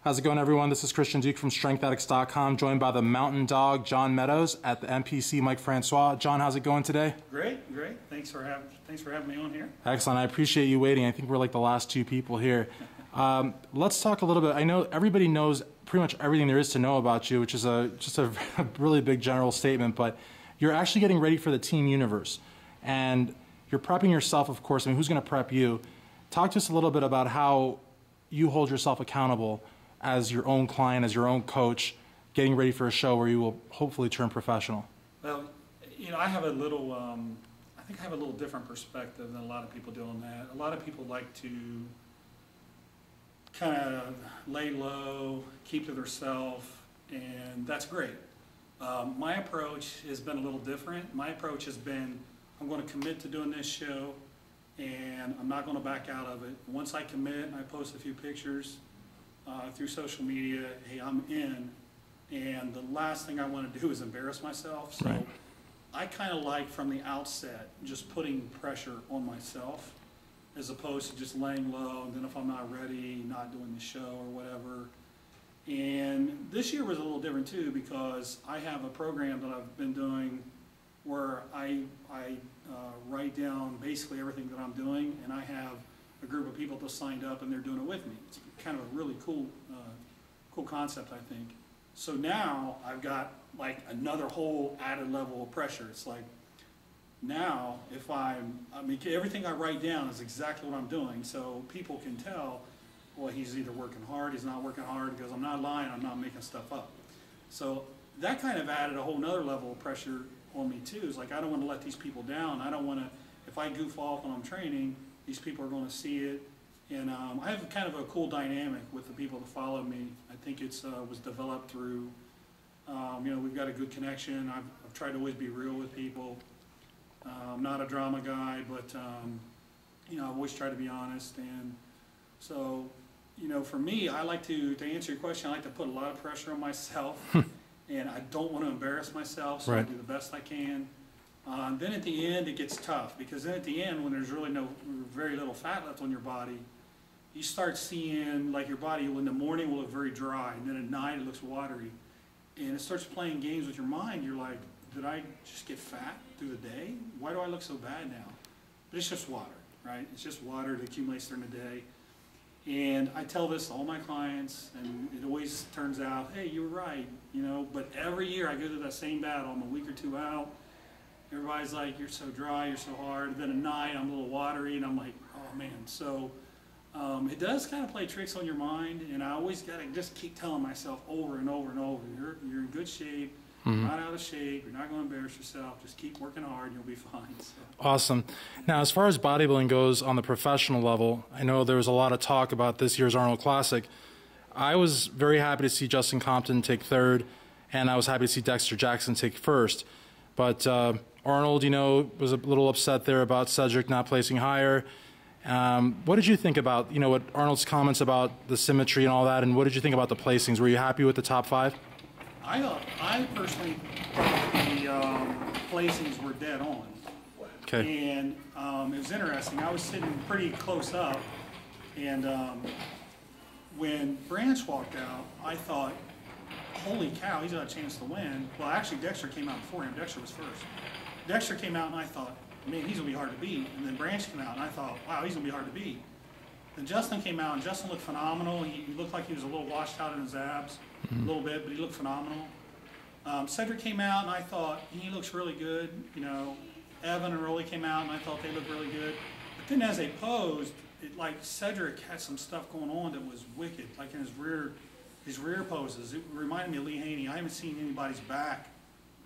How's it going, everyone? This is Christian Duke from StrengthAddicts.com, joined by the Mountain Dog, John Meadows, at the NPC Mike Francois. John, how's it going today? Great, great. Thanks for having me on here. Excellent. I appreciate you waiting. I think we're like the last two people here. Let's talk a little bit. I know everybody knows pretty much everything there is to know about you, which is just a really big general statement, but you're actually getting ready for the Team Universe. And you're prepping yourself, of course. I mean, who's going to prep you? Talk to us a little bit about how you hold yourself accountable as your own client, as your own coach, getting ready for a show where you will hopefully turn professional. Well, you know, I have a little, I think I have a little different perspective than a lot of people do on that. A lot of people like to kind of lay low, keep to themselves, and that's great. My approach has been a little different. My approach has been, I'm going to commit to doing this show, and I'm not going to back out of it. Once I commit and I post a few pictures through social media, hey, I'm in, and the last thing I want to do is embarrass myself. So right. I kind of like from the outset just putting pressure on myself as opposed to just laying low, and then if I'm not ready, not doing the show or whatever. And this year was a little different too, because I have a program that I've been doing where I write down basically everything that I'm doing, and I have a group of people that signed up and they're doing it with me. It's kind of a really cool concept, I think. So now I've got like another whole added level of pressure. It's like now if I mean everything I write down is exactly what I'm doing, so people can tell, well, he's either working hard, he's not working hard, because I'm not lying, I'm not making stuff up. So that kind of added a whole nother level of pressure on me too. It's like I don't want to let these people down. I don't want to, if I goof off when I'm training, these people are going to see it. And I have kind of a cool dynamic with the people that follow me. I think it's was developed through, you know, we've got a good connection. I've tried to always be real with people. I'm not a drama guy, but you know, I've always tried to be honest. And so, you know, for me, I like to answer your question, I like to put a lot of pressure on myself. And I don't want to embarrass myself, so right. I do the best I can. Then at the end, it gets tough, because then at the end, when there's really very little fat left on your body, you start seeing like your body in the morning will look very dry, and then at night it looks watery, and it starts playing games with your mind. You're like, did I just get fat through the day? Why do I look so bad now? But it's just water, right? It's just water that accumulates during the day. And I tell this to all my clients, and it always turns out, hey, you were right, you know. But every year I go through that same battle. I'm a week or two out. Everybody's like, you're so dry, you're so hard. Then at night I'm a little watery, and I'm like, oh man. So it does kind of play tricks on your mind, and I always got to just keep telling myself over and over and over, you're in good shape. Mm-hmm. Not out of shape, you're not going to embarrass yourself, just keep working hard and you'll be fine. So. Awesome. Now, as far as bodybuilding goes on the professional level, I know there was a lot of talk about this year's Arnold Classic. I was very happy to see Justin Compton take third, and I was happy to see Dexter Jackson take first. But Arnold, you know, was a little upset there about Cedric not placing higher. What did you think about, you know, what Arnold's comments about the symmetry and all that, and what did you think about the placings? Were you happy with the top five? I personally thought the placings were dead on. Okay. And it was interesting. I was sitting pretty close up, and when Branch walked out, I thought, holy cow, he's got a chance to win. Well, actually, Dexter came out before him. Dexter was first. Dexter came out, and I thought, man, he's going to be hard to beat. And then Branch came out, and I thought, wow, he's going to be hard to beat. Then Justin came out, and Justin looked phenomenal. He looked like he was a little washed out in his abs, a little bit, but he looked phenomenal. Cedric came out, and I thought, he looks really good. You know, Evan and Rolly came out, and I thought they looked really good. But then as they posed, like Cedric had some stuff going on that was wicked, like in his rear poses. It reminded me of Lee Haney. I haven't seen anybody's back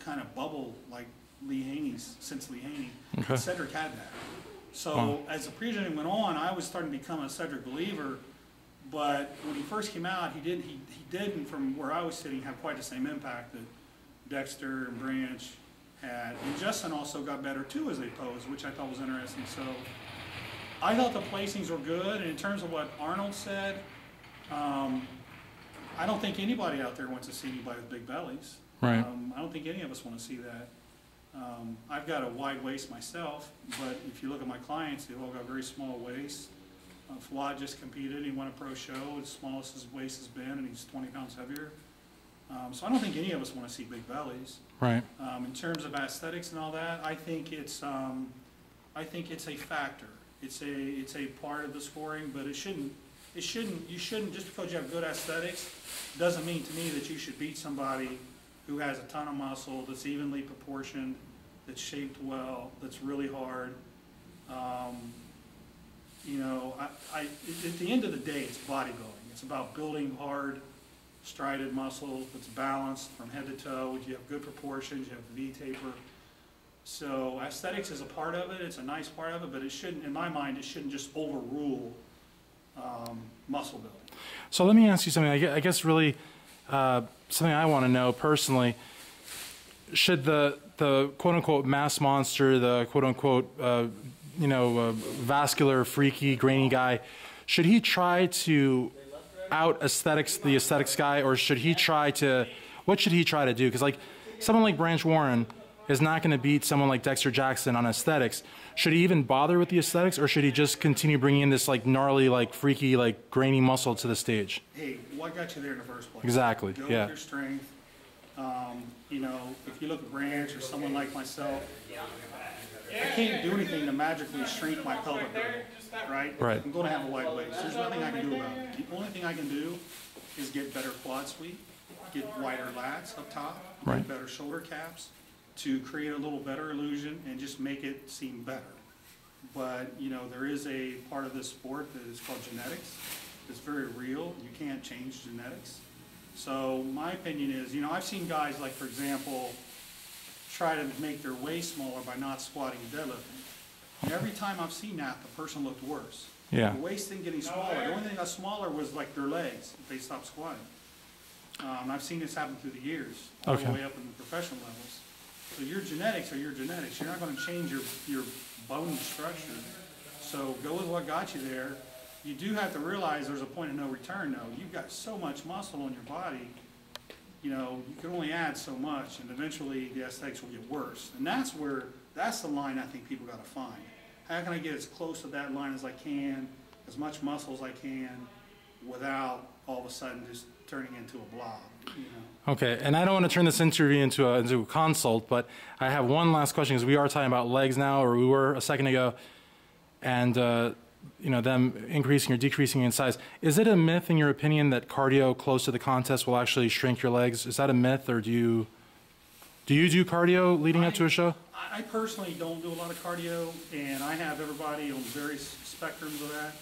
kind of bubble like Lee Haney's since Lee Haney. Okay. Cedric had that. So as the presentation went on, I was starting to become a Cedric believer. But when he first came out, he didn't, from where I was sitting, have quite the same impact that Dexter and Branch had. And Justin also got better too as they posed, which I thought was interesting. So I thought the placings were good. And in terms of what Arnold said, I don't think anybody out there wants to see anybody with big bellies. Right. I don't think any of us want to see that. I've got a wide waist myself, but if you look at my clients, they've all got very small waists. Fawad just competed. He won a pro show. As small as his waist has been, and he's 20 pounds heavier. So I don't think any of us want to see big bellies. Right. In terms of aesthetics and all that, I think it's a factor. It's a part of the scoring, but you shouldn't just because you have good aesthetics doesn't mean to me that you should beat somebody who has a ton of muscle, that's evenly proportioned, that's shaped well, that's really hard. You know, at the end of the day, it's bodybuilding. It's about building hard, strided muscles that's balanced from head to toe. You have good proportions, you have V taper. So aesthetics is a part of it. It's a nice part of it, but it shouldn't, in my mind, it shouldn't just overrule muscle building. So let me ask you something. I guess really something I want to know personally. Should the quote-unquote mass monster, the quote-unquote vascular, freaky, grainy guy, should he try to out aesthetics the aesthetics guy, or should he try to, what should he try to do? Because like someone like Branch Warren is not going to beat someone like Dexter Jackson on aesthetics. Should he even bother with the aesthetics, or should he just continue bringing in this like gnarly, like freaky, like grainy muscle to the stage? Hey, what got you there in the first place? Exactly. Go yeah. with your strength. You know, if you look at Branch or someone like myself, I can't do anything to magically shrink my pelvic girdle, right? Right. I'm going to have a wide waist. There's nothing I can do about it. The only thing I can do is get better quad sweep, get wider lats up top, right. Get better shoulder caps to create a little better illusion and just make it seem better. But, you know, there is a part of this sport that is called genetics. It's very real. You can't change genetics. So my opinion is, you know, I've seen guys like, for example, try to make their waist smaller by not squatting and deadlifting. And every time I've seen that, the person looked worse. Yeah. The waist thing getting smaller. The only thing that got smaller was like their legs if they stopped squatting. I've seen this happen through the years, all the way up in the professional levels. So your genetics are your genetics. You're not going to change your bone structure. So go with what got you there. You do have to realize there's a point of no return, though. You've got so much muscle on your body, you know, you can only add so much, and eventually the aesthetics will get worse. And that's the line I think people got to find. How can I get as close to that line as I can, as much muscle as I can, without all of a sudden just turning into a blob, you know? Okay, and I don't want to turn this interview into a consult, but I have one last question, because we are talking about legs now, or we were a second ago, and you know, them increasing or decreasing in size. Is it a myth, in your opinion, that cardio close to the contest will actually shrink your legs? Is that a myth, or do you do cardio leading up to a show? I personally don't do a lot of cardio, and I have everybody on various spectrums of that.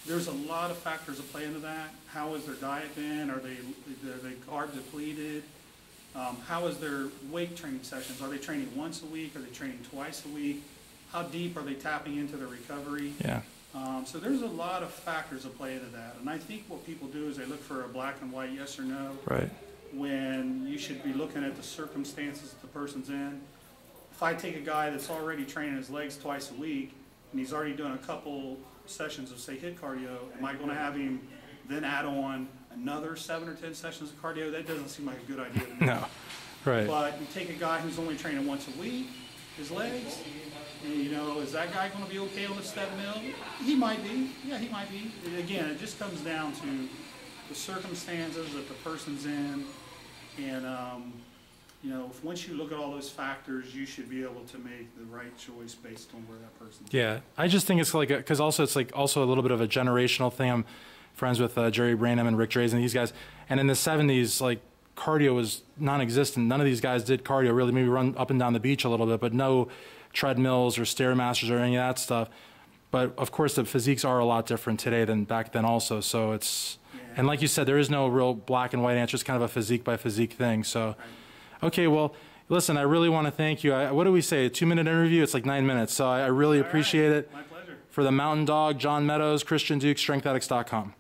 There's a lot of factors that play into that. How has their diet been? Are they carb depleted? How is their weight training sessions? Are they training once a week? Are they training twice a week? How deep are they tapping into their recovery? Yeah. So there's a lot of factors that play into that. And I think what people do is they look for a black and white yes or no. Right. When you should be looking at the circumstances that the person's in. If I take a guy that's already training his legs twice a week, and he's already done a couple sessions of, say, HIIT cardio, am I going to have him then add on another 7 or 10 sessions of cardio? That doesn't seem like a good idea to me. No. Right. But you take a guy who's only training once a week, his legs, and, you know, is that guy going to be okay on the step mill? He might be. Yeah, he might be. And again, it just comes down to the circumstances that the person's in, and you know, once you look at all those factors, you should be able to make the right choice based on where that person's. Yeah, I just think it's like, because also it's like also a little bit of a generational thing. I'm friends with Jerry Branham and Rick Drazen and these guys, and in the 70s, like, cardio was non-existent. None of these guys did cardio, really. Maybe run up and down the beach a little bit, but no treadmills or Stairmasters or any of that stuff. But of course, the physiques are a lot different today than back then also. So it's, yeah. And like you said, there is no real black and white answer. It's kind of a physique by physique thing. So, right. Okay, well, listen, I really want to thank you. What do we say, a 2-minute interview? It's like 9 minutes. So I really appreciate it. My pleasure. For the Mountain Dog, John Meadows, Christian Duke, StrengthAddicts.com.